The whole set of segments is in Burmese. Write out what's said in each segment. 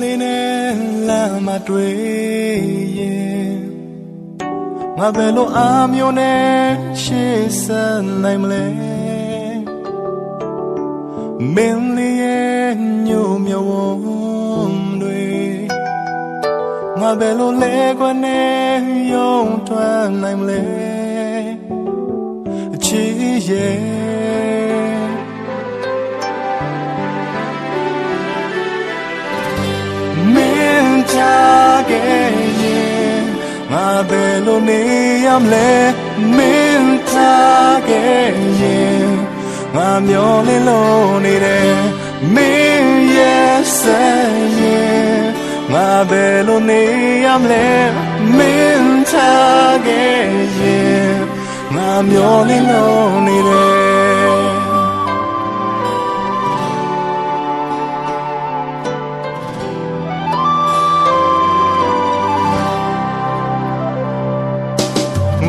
လေးနဲ့လမ်းမတွေ့ရင်ငါဘယ်လိုအားမျိုးနဲ့ရှေ့ဆက်နိုင်မလဲမင်းလေးရဲ့ညို့မြဝန်းတွေငါဘယ်လိုလဲခွနဲ့ယုံထွက်နိုင်မလဲအချစ်ရဲ့မင်းချခဲ့ရင်ငါဘယ်လိုနေရမလဲမင်းချခဲ့ရင်ငါမျောလင်းလို့နေတယ်မင်းရဲ့ဆက်ရင်ငါဘယ်လိုနေရမလဲမင်းချခဲ့ရင်ငါမျောလင်းလို့နေတယ်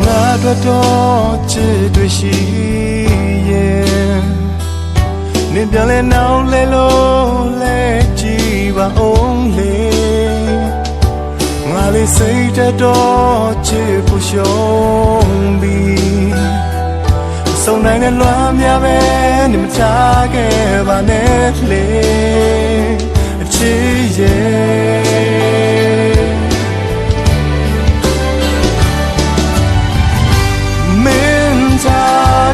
ငါတို့တော့ချစ်တွေ့ရှိရဲ့နင်ပြန်လဲနောက်လဲလို့လဲကြည့်ပါအောင်လေငါလေးစိတ်တော့ချစ်ဖို့ရှုံးပြီးဆုံးနိုင်တဲ့လွမ်းများပဲနင်မချခဲ့ပါနဲ့လေအချစ်ရဲ့မင်းချ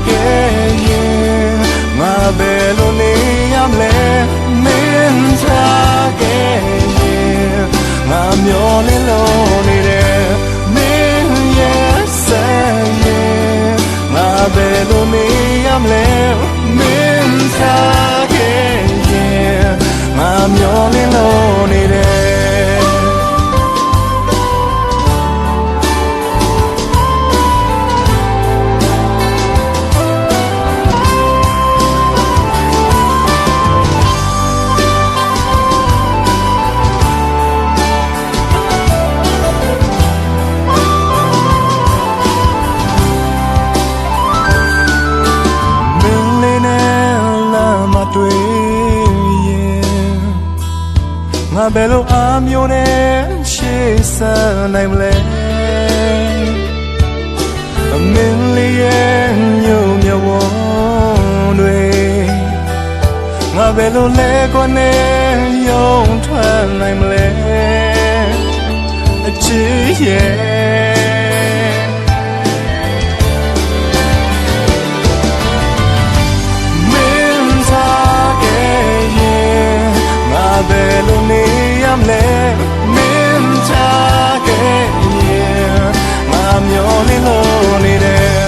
ခဲ့ရင်ငါဘယ်လိုနေရမလဲမင်းချခဲ့ရင်ငါမျောလင်းလို့နေတယ်မင်းရဲ့ဆက်ရင်ငါဘယ်လိုနေရမလဲမင်းချခဲ့ရင်ငါမျောလင်းလို့နေတယ်ငါဘယ်လိုအားမျိုးနဲ့ရှေ့ဆက်နိုင်မလဲအမင်းလေးရဲ့ညို့မြဝန်းတွေငါဘယ်လိုလဲခွနဲ့ယုံထွက်နိုင်မလဲအချစ်ရဲ့မင်းစားခဲ့ရင်ငါဘယ်လိုနေရမလဲမင်းချခဲ့ရင်ငါမျောလင်းလို့နေတယ်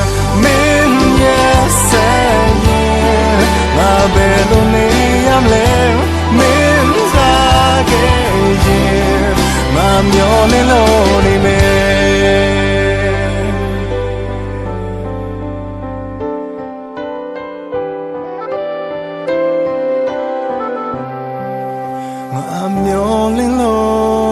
မင်းရဲ့ဆက်ရင်ငါဘယ်လိုနေရမလဲမင်းချခဲ့ရင်ငါမျောလင်းလို့နေမယ်ငါမျောလင်းလို့